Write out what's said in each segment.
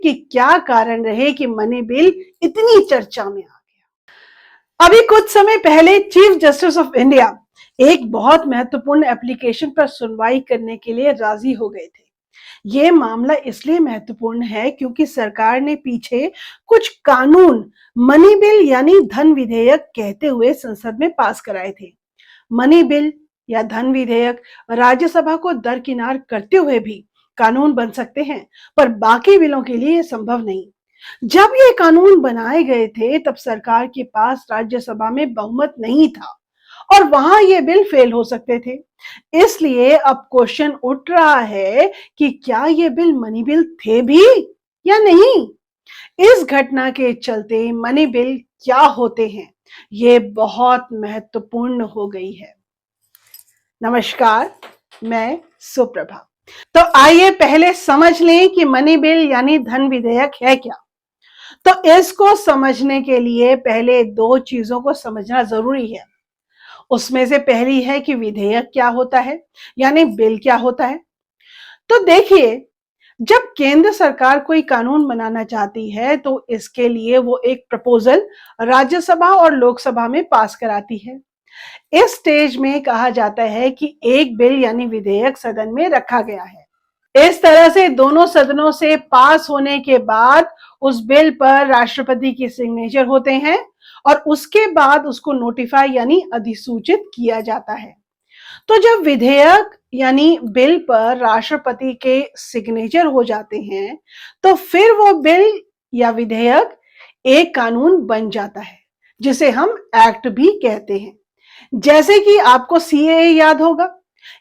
कि क्या कारण रहे कि मनी बिल इतनी चर्चा में आ गया। अभी कुछ समय पहले चीफ जस्टिस ऑफ इंडिया एक बहुत महत्वपूर्ण एप्लीकेशन पर सुनवाई करने के लिए राजी हो गए थे। ये मामला इसलिए महत्वपूर्ण है क्योंकि सरकार ने पीछे कुछ कानून मनी बिल यानी धन विधेयक कहते हुए संसद में पास कराए थे। मनी बिल या धन विधेयक राज्यसभा को दरकिनार करते हुए भी कानून बन सकते हैं, पर बाकी बिलों के लिए संभव नहीं। जब ये कानून बनाए गए थे तब सरकार के पास राज्यसभा में बहुमत नहीं था और वहां ये बिल फेल हो सकते थे। इसलिए अब क्वेश्चन उठ रहा है कि क्या ये बिल मनी बिल थे भी या नहीं। इस घटना के चलते मनी बिल क्या होते हैं, ये बहुत महत्वपूर्ण हो गई है। नमस्कार, मैं सुप्रभा। तो आइए पहले समझ लें कि मनी बिल यानी धन विधेयक है क्या। तो इसको समझने के लिए पहले दो चीजों को समझना जरूरी है। उसमें से पहली है कि विधेयक क्या होता है, यानी बिल क्या होता है। तो देखिए, जब केंद्र सरकार कोई कानून बनाना चाहती है तो इसके लिए वो एक प्रपोजल राज्यसभा और लोकसभा में पास कराती है। इस स्टेज में कहा जाता है कि एक बिल यानी विधेयक सदन में रखा गया है। इस तरह से दोनों सदनों से पास होने के बाद उस बिल पर राष्ट्रपति की सिग्नेचर होते हैं और उसके बाद उसको नोटिफाई यानी अधिसूचित किया जाता है। तो जब विधेयक यानी बिल पर राष्ट्रपति के सिग्नेचर हो जाते हैं तो फिर वो बिल या विधेयक एक कानून बन जाता है, जिसे हम एक्ट भी कहते हैं। जैसे कि आपको सीएए याद होगा,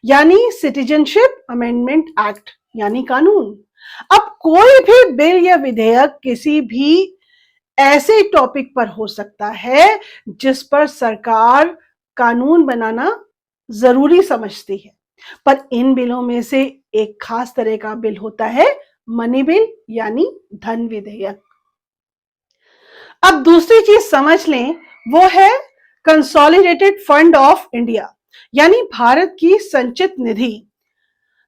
यानी सिटीजनशिप अमेंडमेंट एक्ट यानी कानून। अब कोई भी बिल या विधेयक किसी भी ऐसे टॉपिक पर हो सकता है जिस पर सरकार कानून बनाना जरूरी समझती है, पर इन बिलों में से एक खास तरह का बिल होता है मनी बिल यानी धन विधेयक। अब दूसरी चीज समझ लें, वो है कंसोलिडेटेड फंड ऑफ इंडिया यानी भारत की संचित निधि।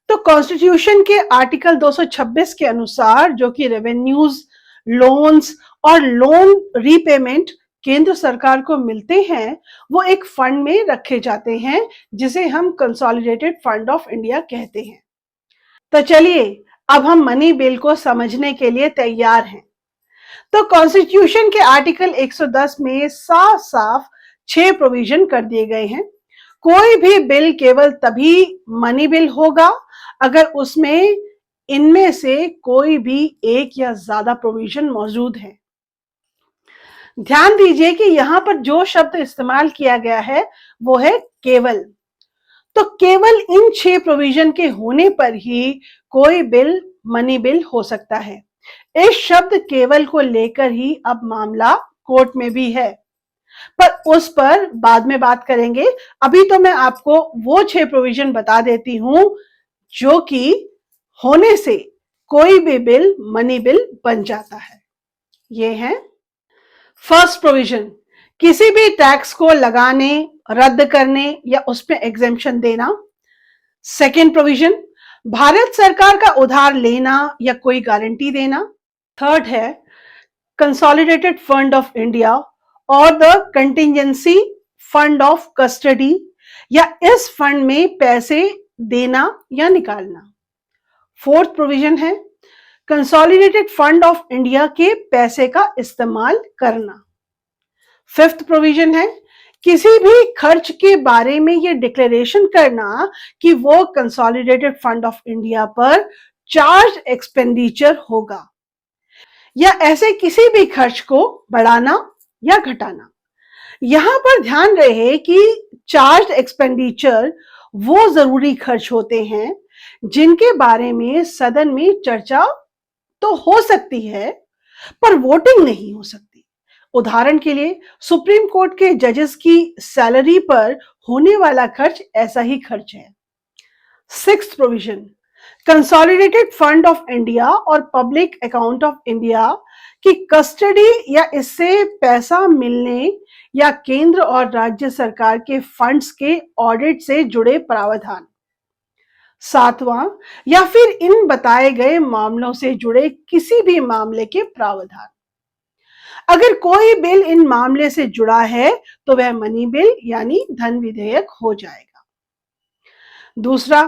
तो कॉन्स्टिट्यूशन के आर्टिकल 226 के अनुसार, जो कि रेवेन्यूज, लोन्स और लोन रीपेमेंट केंद्र सरकार को मिलते हैं, वो एक फंड में रखे जाते हैं जिसे हम कंसोलिडेटेड फंड ऑफ इंडिया कहते हैं। तो चलिए अब हम मनी बिल को समझने के लिए तैयार हैं। तो कॉन्स्टिट्यूशन के आर्टिकल 110 में साफ साफ 6 प्रोविजन कर दिए गए हैं। कोई भी बिल केवल तभी मनी बिल होगा अगर उसमें इनमें से कोई भी एक या ज्यादा प्रोविजन मौजूद है। ध्यान दीजिए कि यहां पर जो शब्द इस्तेमाल किया गया है वो है केवल। तो केवल इन 6 प्रोविजन के होने पर ही कोई बिल मनी बिल हो सकता है। इस शब्द केवल को लेकर ही अब मामला कोर्ट में भी है, पर उस पर बाद में बात करेंगे। अभी तो मैं आपको वो 6 प्रोविजन बता देती हूं जो कि होने से कोई भी बिल मनी बिल बन जाता है। ये है फर्स्ट प्रोविजन, किसी भी टैक्स को लगाने, रद्द करने या उसमें एग्जेम्पशन देना। सेकेंड प्रोविजन, भारत सरकार का उधार लेना या कोई गारंटी देना। थर्ड है कंसोलिडेटेड फंड ऑफ इंडिया और the contingency fund of custody, या इस फंड में पैसे देना या निकालना। फोर्थ प्रोविजन है कंसोलिडेटेड फंड ऑफ इंडिया के पैसे का इस्तेमाल करना। फिफ्थ प्रोविजन है किसी भी खर्च के बारे में यह डिक्लेरेशन करना कि वो कंसोलिडेटेड फंड ऑफ इंडिया पर चार्ज एक्सपेंडिचर होगा, या ऐसे किसी भी खर्च को बढ़ाना या घटाना। यहां पर ध्यान रहे कि चार्ज एक्सपेंडिचर वो जरूरी खर्च होते हैं जिनके बारे में सदन में चर्चा तो हो सकती है पर वोटिंग नहीं हो सकती। उदाहरण के लिए सुप्रीम कोर्ट के जजेस की सैलरी पर होने वाला खर्च ऐसा ही खर्च है। Sixth provision, consolidated fund of India और पब्लिक अकाउंट ऑफ इंडिया की कस्टडी या इससे पैसा मिलने या केंद्र और राज्य सरकार के फंड्स के ऑडिट से जुड़े प्रावधान। सातवां, या फिर इन बताए गए मामलों से जुड़े किसी भी मामले के प्रावधान। अगर कोई बिल इन मामले से जुड़ा है तो वह मनी बिल यानी धन विधेयक हो जाएगा। दूसरा,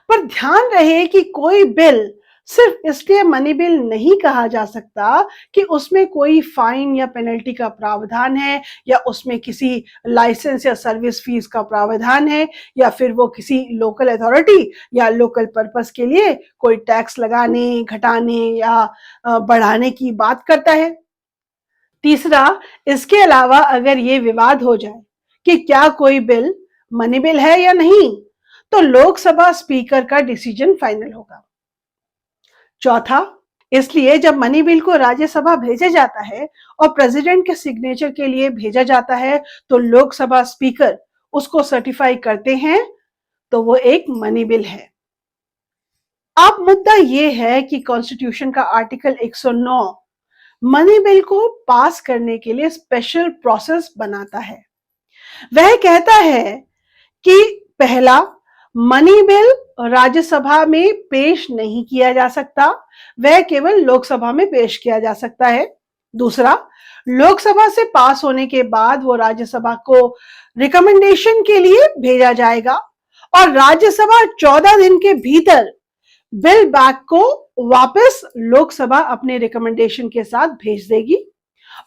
पर ध्यान रहे कि कोई बिल सिर्फ इसलिए मनी बिल नहीं कहा जा सकता कि उसमें कोई फाइन या पेनल्टी का प्रावधान है, या उसमें किसी लाइसेंस या सर्विस फीस का प्रावधान है, या फिर वो किसी लोकल अथॉरिटी या लोकल पर्पस के लिए कोई टैक्स लगाने, घटाने या बढ़ाने की बात करता है। तीसरा, इसके अलावा अगर ये विवाद हो जाए कि क्या कोई बिल मनी बिल है या नहीं, तो लोकसभा स्पीकर का डिसीजन फाइनल होगा। चौथा, इसलिए जब मनी बिल को राज्यसभा भेजा जाता है और प्रेसिडेंट के सिग्नेचर के लिए भेजा जाता है, तो लोकसभा स्पीकर उसको सर्टिफाई करते हैं, तो वो एक मनी बिल है। अब मुद्दा ये है कि कॉन्स्टिट्यूशन का आर्टिकल 109 मनी बिल को पास करने के लिए स्पेशल प्रोसेस बनाता है। वह कहता है कि पहला, मनी बिल राज्यसभा में पेश नहीं किया जा सकता, वह केवल लोकसभा में पेश किया जा सकता है। दूसरा, लोकसभा से पास होने के बाद वो राज्यसभा को रिकमेंडेशन के लिए भेजा जाएगा और राज्यसभा 14 दिन के भीतर बिल बैक को वापस लोकसभा अपने रिकमेंडेशन के साथ भेज देगी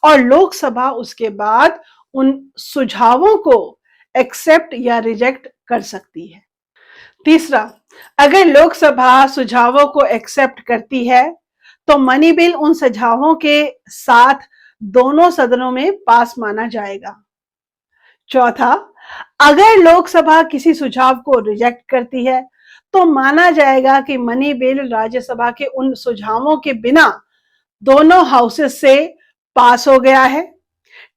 और लोकसभा उसके बाद उन सुझावों को एक्सेप्ट या रिजेक्ट कर सकती है। तीसरा, अगर लोकसभा सुझावों को एक्सेप्ट करती है तो मनी बिल उन सुझावों के साथ दोनों सदनों में पास माना जाएगा। चौथा, अगर लोकसभा किसी सुझाव को रिजेक्ट करती है तो माना जाएगा कि मनी बिल राज्यसभा के उन सुझावों के बिना दोनों हाउसेस से पास हो गया है,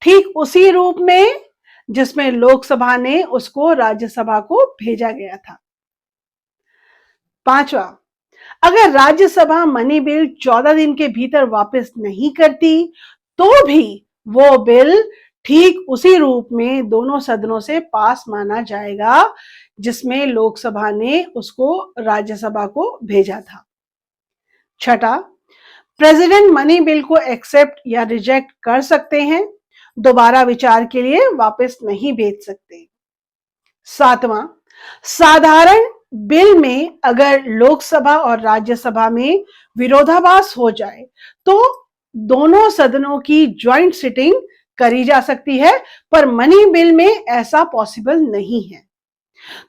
ठीक उसी रूप में जिसमें लोकसभा ने उसको राज्यसभा को भेजा गया था। पांचवा, अगर राज्यसभा मनी बिल 14 दिन के भीतर वापस नहीं करती तो भी वो बिल ठीक उसी रूप में दोनों सदनों से पास माना जाएगा जिसमें लोकसभा ने उसको राज्यसभा को भेजा था। छठा, प्रेसिडेंट मनी बिल को एक्सेप्ट या रिजेक्ट कर सकते हैं, दोबारा विचार के लिए वापस नहीं भेज सकते। सातवां, साधारण बिल में अगर लोकसभा और राज्यसभा में विरोधाभास हो जाए तो दोनों सदनों की ज्वाइंट सिटिंग करी जा सकती है, पर मनी बिल में ऐसा पॉसिबल नहीं है।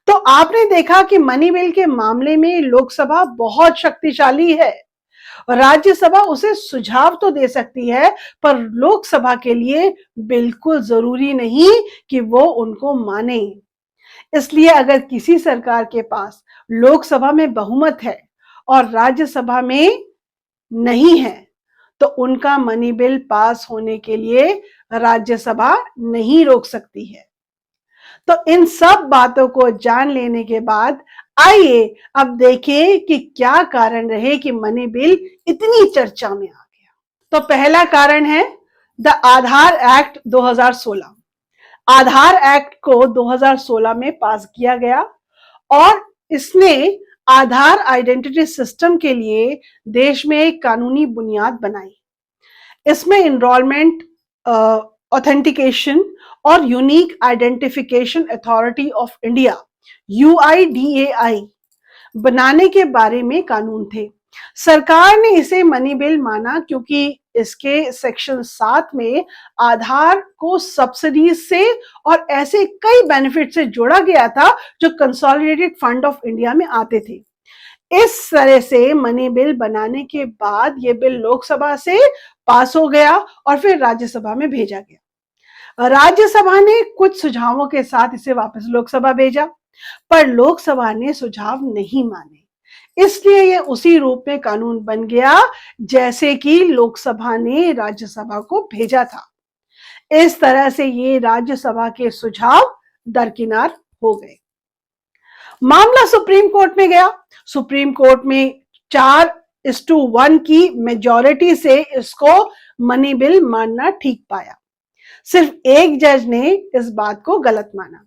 तो आपने देखा कि मनी बिल के मामले में लोकसभा बहुत शक्तिशाली है। राज्यसभा उसे सुझाव तो दे सकती है, पर लोकसभा के लिए बिल्कुल जरूरी नहीं कि वो उनको माने। इसलिए अगर किसी सरकार के पास लोकसभा में बहुमत है और राज्यसभा में नहीं है, तो उनका मनी बिल पास होने के लिए राज्यसभा नहीं रोक सकती है। तो इन सब बातों को जान लेने के बाद आइए अब देखें कि क्या कारण रहे कि मनी बिल इतनी चर्चा में आ गया। तो पहला कारण है the Aadhaar act 2016। Aadhaar act को 2016 में पास किया गया और इसने आधार आइडेंटिटी सिस्टम के लिए देश में एक कानूनी बुनियाद बनाई। इसमें इनरोलमेंट, ऑथेंटिकेशन और unique identification authority of India UIDAI बनाने के बारे में कानून थे। सरकार ने इसे मनी बिल माना क्योंकि इसके सेक्शन 7 में आधार को सब्सिडीज से और ऐसे कई बेनिफिट से जोड़ा गया था जो कंसोलिडेटेड फंड ऑफ इंडिया में आते थे। इस तरह से मनी बिल बनाने के बाद यह बिल लोकसभा से पास हो गया और फिर राज्यसभा में भेजा गया। राज्यसभा ने कुछ सुझावों के साथ इसे वापस लोकसभा भेजा, पर लोकसभा ने सुझाव नहीं माने, इसलिए यह उसी रूप में कानून बन गया जैसे कि लोकसभा ने राज्यसभा को भेजा था। इस तरह से ये राज्यसभा के सुझाव दरकिनार हो गए। मामला सुप्रीम कोर्ट में गया। सुप्रीम कोर्ट में 4:1 की मेजॉरिटी से इसको मनी बिल मानना ठीक पाया। सिर्फ एक जज ने इस बात को गलत माना।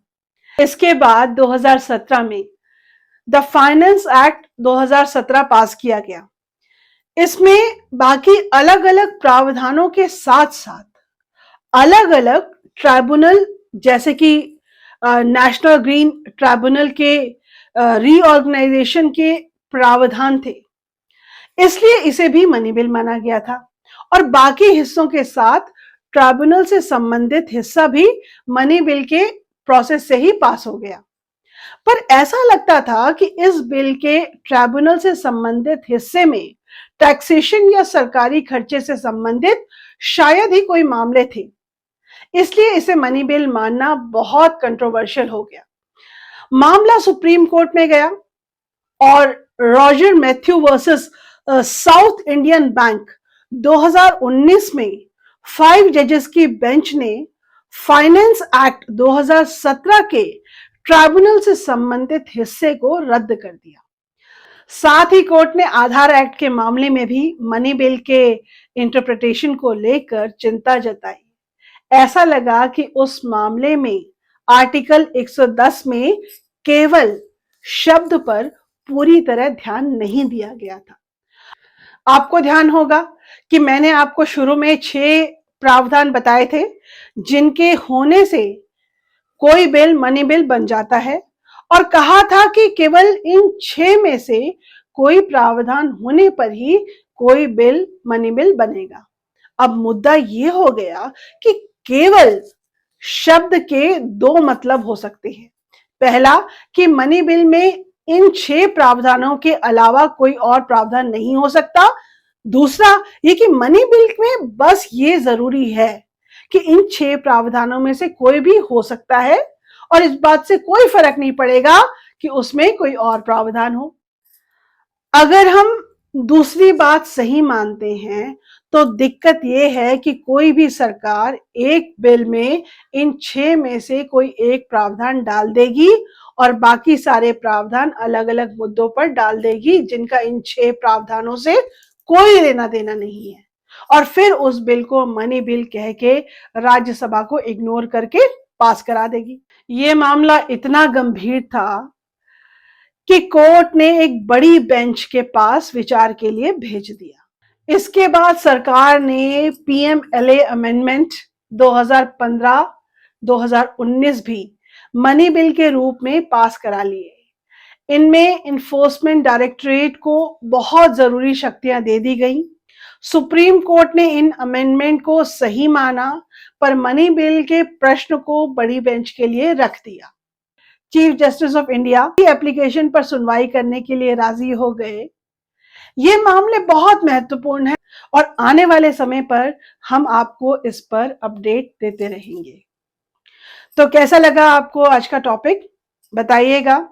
इसके बाद 2017 में द फाइनेंस एक्ट 2017 पास किया गया। इसमें बाकी अलग अलग प्रावधानों के साथ साथ अलग अलग ट्राइब्यूनल, जैसे कि नेशनल ग्रीन ट्राइब्यूनल के रीऑर्गेनाइजेशन के प्रावधान थे, इसलिए इसे भी मनी बिल माना गया था। और बाकी हिस्सों के साथ ट्राइब्यूनल से संबंधित हिस्सा भी मनी बिल के प्रोसेस से ही पास हो गया। पर ऐसा लगता था कि इस बिल के ट्राइब्यूनल से संबंधित हिस्से में टैक्सेशन या सरकारी खर्चे से संबंधित शायद ही कोई मामले थे, इसलिए इसे मनी बिल मानना बहुत कंट्रोवर्शियल हो गया। मामला सुप्रीम कोर्ट में गया और Roger Matthew versus south Indian bank 2019 में 5 जजेस की बेंच ने फाइनेंस एक्ट 2017 के ट्राइब्यूनल से संबंधित हिस्से को रद्द कर दिया। साथ ही कोर्ट ने आधार एक्ट के मामले में भी मनी बिल के इंटरप्रिटेशन को लेकर चिंता जताई। ऐसा लगा कि उस मामले में आर्टिकल 110 में केवल शब्द पर पूरी तरह ध्यान नहीं दिया गया था। आपको ध्यान होगा कि मैंने आपको शुरू में 6 प्रावधान बताए थे जिनके होने से कोई बिल मनी बिल बन जाता है, और कहा था कि केवल इन 6 में से कोई प्रावधान होने पर ही कोई बिल मनी बिल बनेगा। अब मुद्दा ये हो गया कि केवल शब्द के 2 मतलब हो सकते हैं। पहला कि मनी बिल में इन 6 प्रावधानों के अलावा कोई और प्रावधान नहीं हो सकता। दूसरा ये कि मनी बिल में बस ये जरूरी है कि इन 6 प्रावधानों में से कोई भी हो सकता है और इस बात से कोई फर्क नहीं पड़ेगा कि उसमें कोई और प्रावधान हो। अगर हम दूसरी बात सही मानते हैं तो दिक्कत यह है कि कोई भी सरकार एक बिल में इन 6 में से कोई एक प्रावधान डाल देगी और बाकी सारे प्रावधान अलग अलग मुद्दों पर डाल देगी जिनका इन 6 प्रावधानों से कोई लेना देना नहीं है, और फिर उस बिल को मनी बिल कह के राज्यसभा को इग्नोर करके पास करा देगी। ये मामला इतना गंभीर था कि कोर्ट ने एक बड़ी बेंच के पास विचार के लिए भेज दिया। इसके बाद सरकार ने पीएमएलए अमेंडमेंट 2015-2019 भी मनी बिल के रूप में पास करा लिए। इनमें इन्फोर्समेंट डायरेक्टरेट को बहुत जरूरी शक्तियां दे दी गई। सुप्रीम कोर्ट ने इन अमेंडमेंट को सही माना, पर मनी बिल के प्रश्न को बड़ी बेंच के लिए रख दिया। चीफ जस्टिस ऑफ इंडिया की एप्लीकेशन पर सुनवाई करने के लिए राजी हो गए। ये मामले बहुत महत्वपूर्ण है और आने वाले समय पर हम आपको इस पर अपडेट देते रहेंगे। तो कैसा लगा आपको आज का टॉपिक, बताइएगा।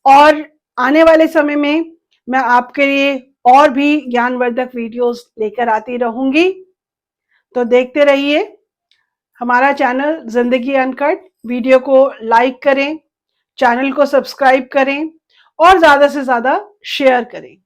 और आने वाले समय में मैं आपके लिए और भी ज्ञानवर्धक वीडियोस लेकर आती रहूंगी। तो देखते रहिए हमारा चैनल जिंदगी अनकट। वीडियो को लाइक करें, चैनल को सब्सक्राइब करें और ज्यादा से ज्यादा शेयर करें।